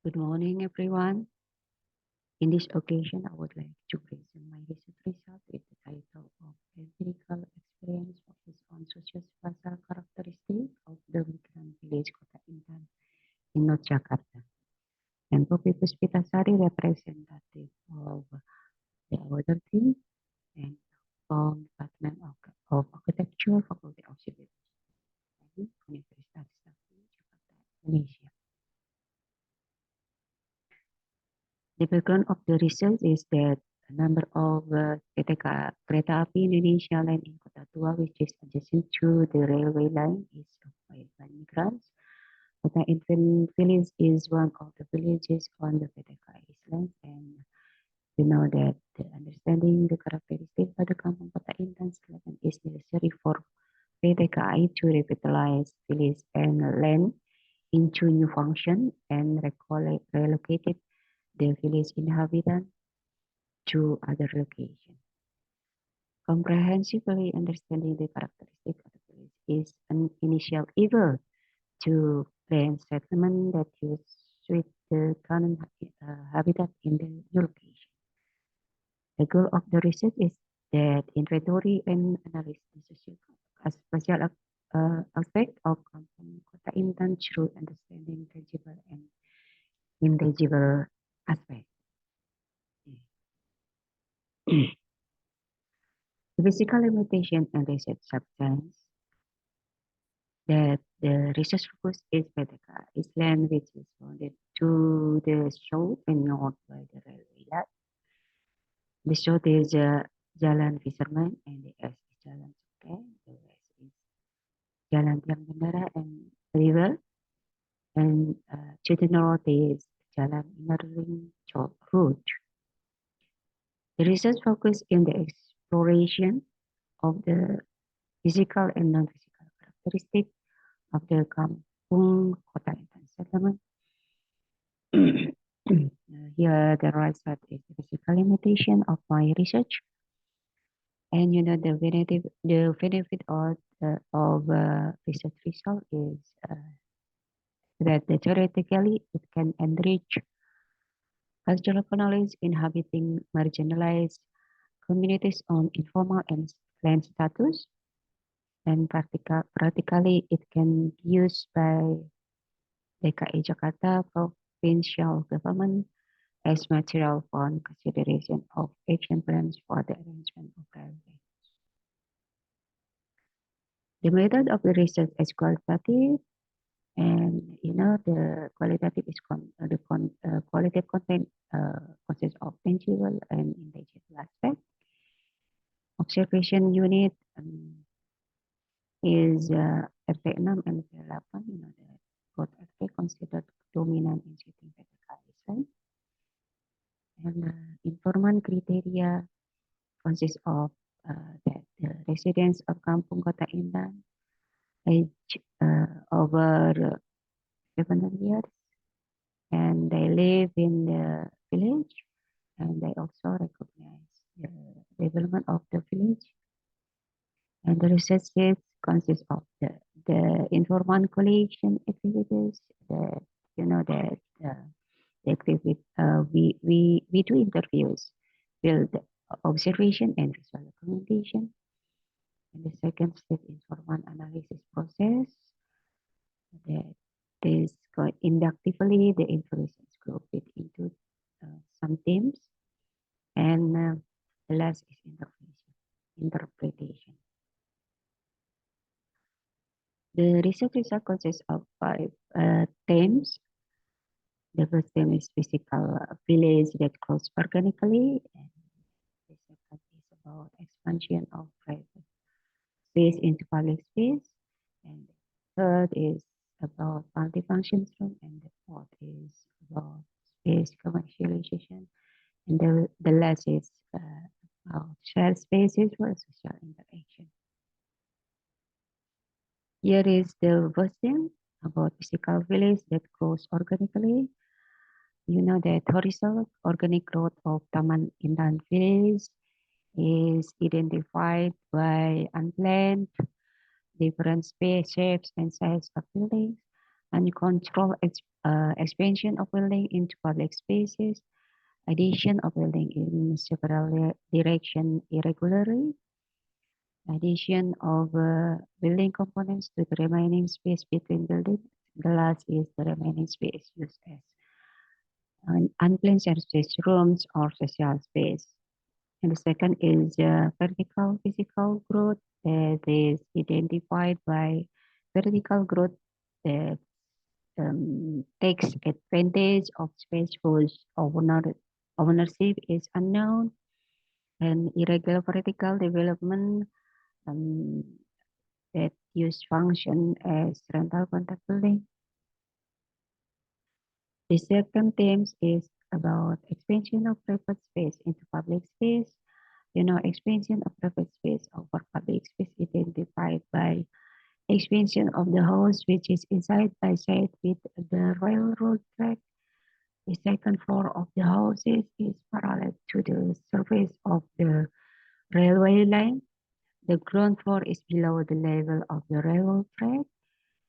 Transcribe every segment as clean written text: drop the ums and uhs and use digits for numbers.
Good morning, everyone. In this occasion, I would like to present my research result with the title of Empirical Experience Focused on Socio-Spatial Characteristics of the Migrant Village Kota Intan in North Jakarta. And Poppy Puspitasari, representative of the other team and from Department of Architecture, Faculty of Civil Engineering, Universitas Jakarta, Indonesia. The background of the research is that a number of kereta api Indonesia line in Kota Tua, which is adjacent to the railway line, is occupied by migrants. Kota Intan village is one of the villages on the PTK Island, and you know that understanding the characteristics of the Kampung Kota Intan Selatan is necessary for PTKI to revitalize village and land into new function and relocated the village inhabitant to other locations. Comprehensively understanding the characteristics of the village is an initial effort to plan settlement that suit the current habitat in the new location. The goal of the research is that inventory and analyze the spatial aspect of Kampung Kota Intan through understanding tangible and intangible aspects. The physical limitation and research substance that the research focus is PTK Island, which is bounded to the south and north by the railway line. The south is Jalan Fisherman and the east is Jalan Sukai. The west is Jalan Tiang Bendera and River. And to the north is Jalan Inner Ring Road. The research focus in the exploration of the physical and non-physical characteristics of the Kampung Kota Intan settlement. Here, the right side is the physical limitation of my research, and you know the benefit of research result is that theoretically it can enrich cultural knowledge inhabiting marginalized communities on informal and land status, and practically it can be used by DKI Jakarta provincial government as material for consideration of action plans for the arrangement of railway. The method of the research is qualitative, and you know the qualitative is qualitative content consists of tangible and intangible aspects. Observation unit is RT6 and RT8. You know the both RT considered dominant in setting PTK. And informant criteria consists of that the residents of Kampung Kota Intan age over 700 years, and they live in the village, and they also recognize the development of the village. And the research consists of the informant collection activities, that you know that the activity we do interviews, build observation and visual documentation. And the second step is informant analysis process. That is inductively the information is grouped into some themes, and the last is interpretation. The research result consists of 5 themes. The first theme is physical village that grows organically, and the second is about expansion of private space into public space, and the third is about multifunction room, and the fourth is about space commercialization, and the last is about shared spaces for social interaction. Here is the first theme about physical village that grows organically. You know that horizontal organic growth of Taman Intan village is identified by unplanned different space, shapes, and size of buildings, uncontrolled expansion of building into public spaces, addition of building in several direction irregularly, addition of building components to the remaining space between buildings. The last is the remaining space used as unplanned service rooms or social space. And the second is vertical physical growth that is identified by vertical growth that takes advantage of space whose ownership is unknown, and irregular vertical development um, that use function as rental contract building. The second theme is about expansion of private space into public space. Expansion of private space over public space identified by expansion of the house, which is side by side with the railroad track. The second floor of the houses is parallel to the surface of the railway line. The ground floor is below the level of the railroad track,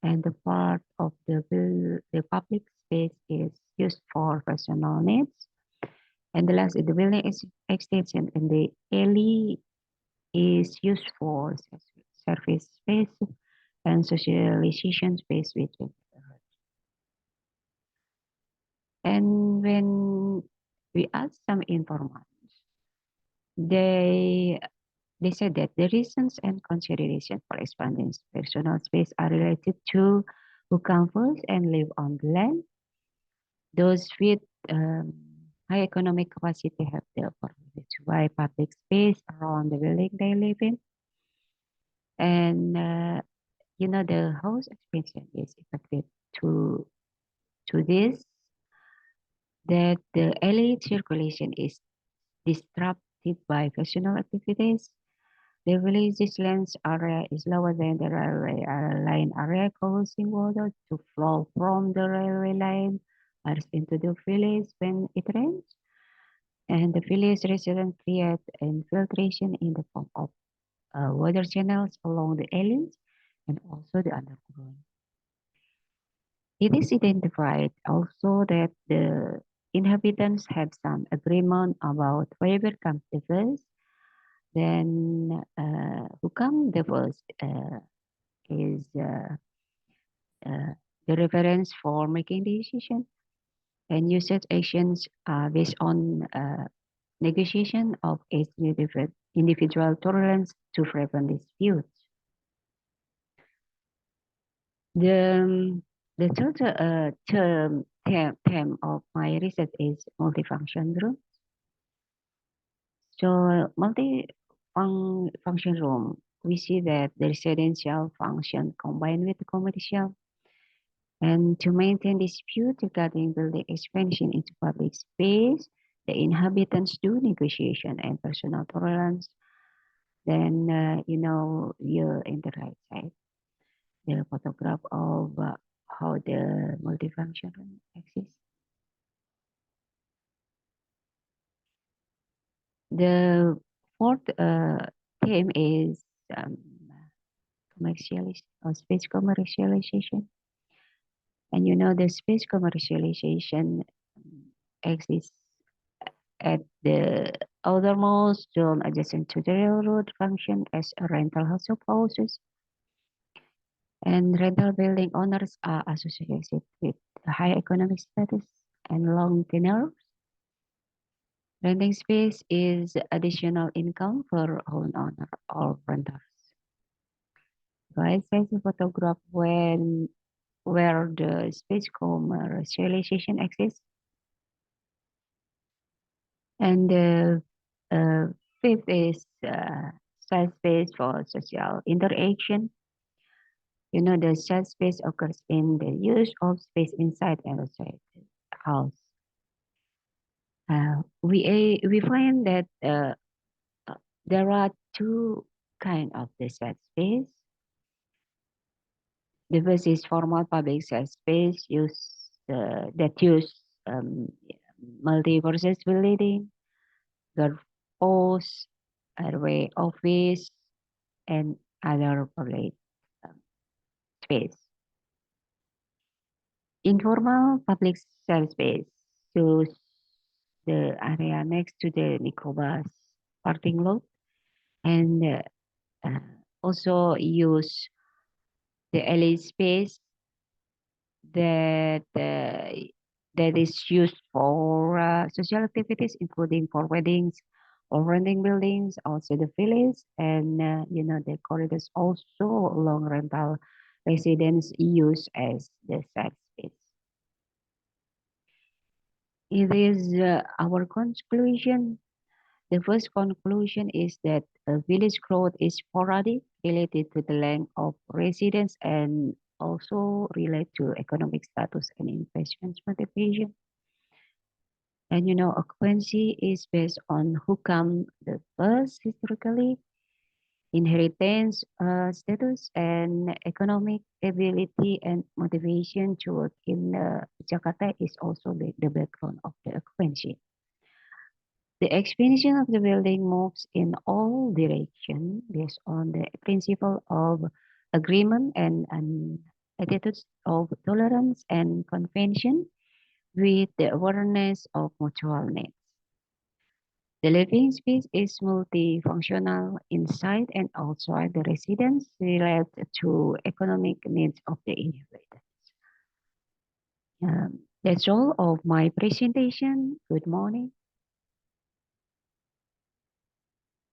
and the part of the public space is used for personal needs. And the last is the building extension, and the alley is used for service space and socialization space between. And when we ask some informants, they they said that the reasons and considerations for expanding personal space are related to who come first and live on the land. Those with high economic capacity have the opportunity to buy public space around the building they live in. And the house expansion is effective to this, that the LA circulation is disrupted by personal activities. The village's land area is lower than the railway line area, causing water to flow from the railway line into the village when it rains. And the village residents create infiltration in the form of water channels along the alleys and also the underground. It is identified also that the inhabitants have some agreement about whoever comes the first. Then who comes the first is the reference for making the decision, and usage actions are based on negotiation of each individual tolerance to prevent disputes. The the third term of my research is multifunction room. So multi-function room, we see that the residential function combined with the commercial. And to maintain dispute regarding building expansion into public space, the inhabitants do negotiation and personal tolerance. Then, you're in the right side, the photograph of how the multifunction room exists. The fourth theme is space commercialization. And the space commercialization exists at the outermost zone adjacent to the railroad function as a rental house of houses. And rental building owners are associated with high economic status and long tenure. Renting space is additional income for homeowner or renters. So I sent a photograph where the space commercialization exists. And the fifth is side space for social interaction. The side space occurs in the use of space inside and outside the house. We find that there are two kind of the side space. The first is formal public side space that use multi-purpose building, golf post, airway office, and other public space. Informal public space. Choose the area next to the microbus parking lot and uh, also use the alley space that that is used for social activities, including for weddings or renting buildings, also the village, and the corridors also along rental residents use as the site space. It is our conclusion. The first conclusion is that village growth is sporadic, related to the length of residence and also relate to economic status and investment motivation. And occupancy is based on who come the first historically, inheritance status, and economic ability and the motivation to work in Jakarta is also the background of the occupancy. The expansion of the building moves in all directions based on the principle of agreement and attitudes of tolerance and convention with the awareness of mutual needs. The living space is multifunctional inside and outside the residence related to economic needs of the inhabitants. That's all of my presentation. Good morning.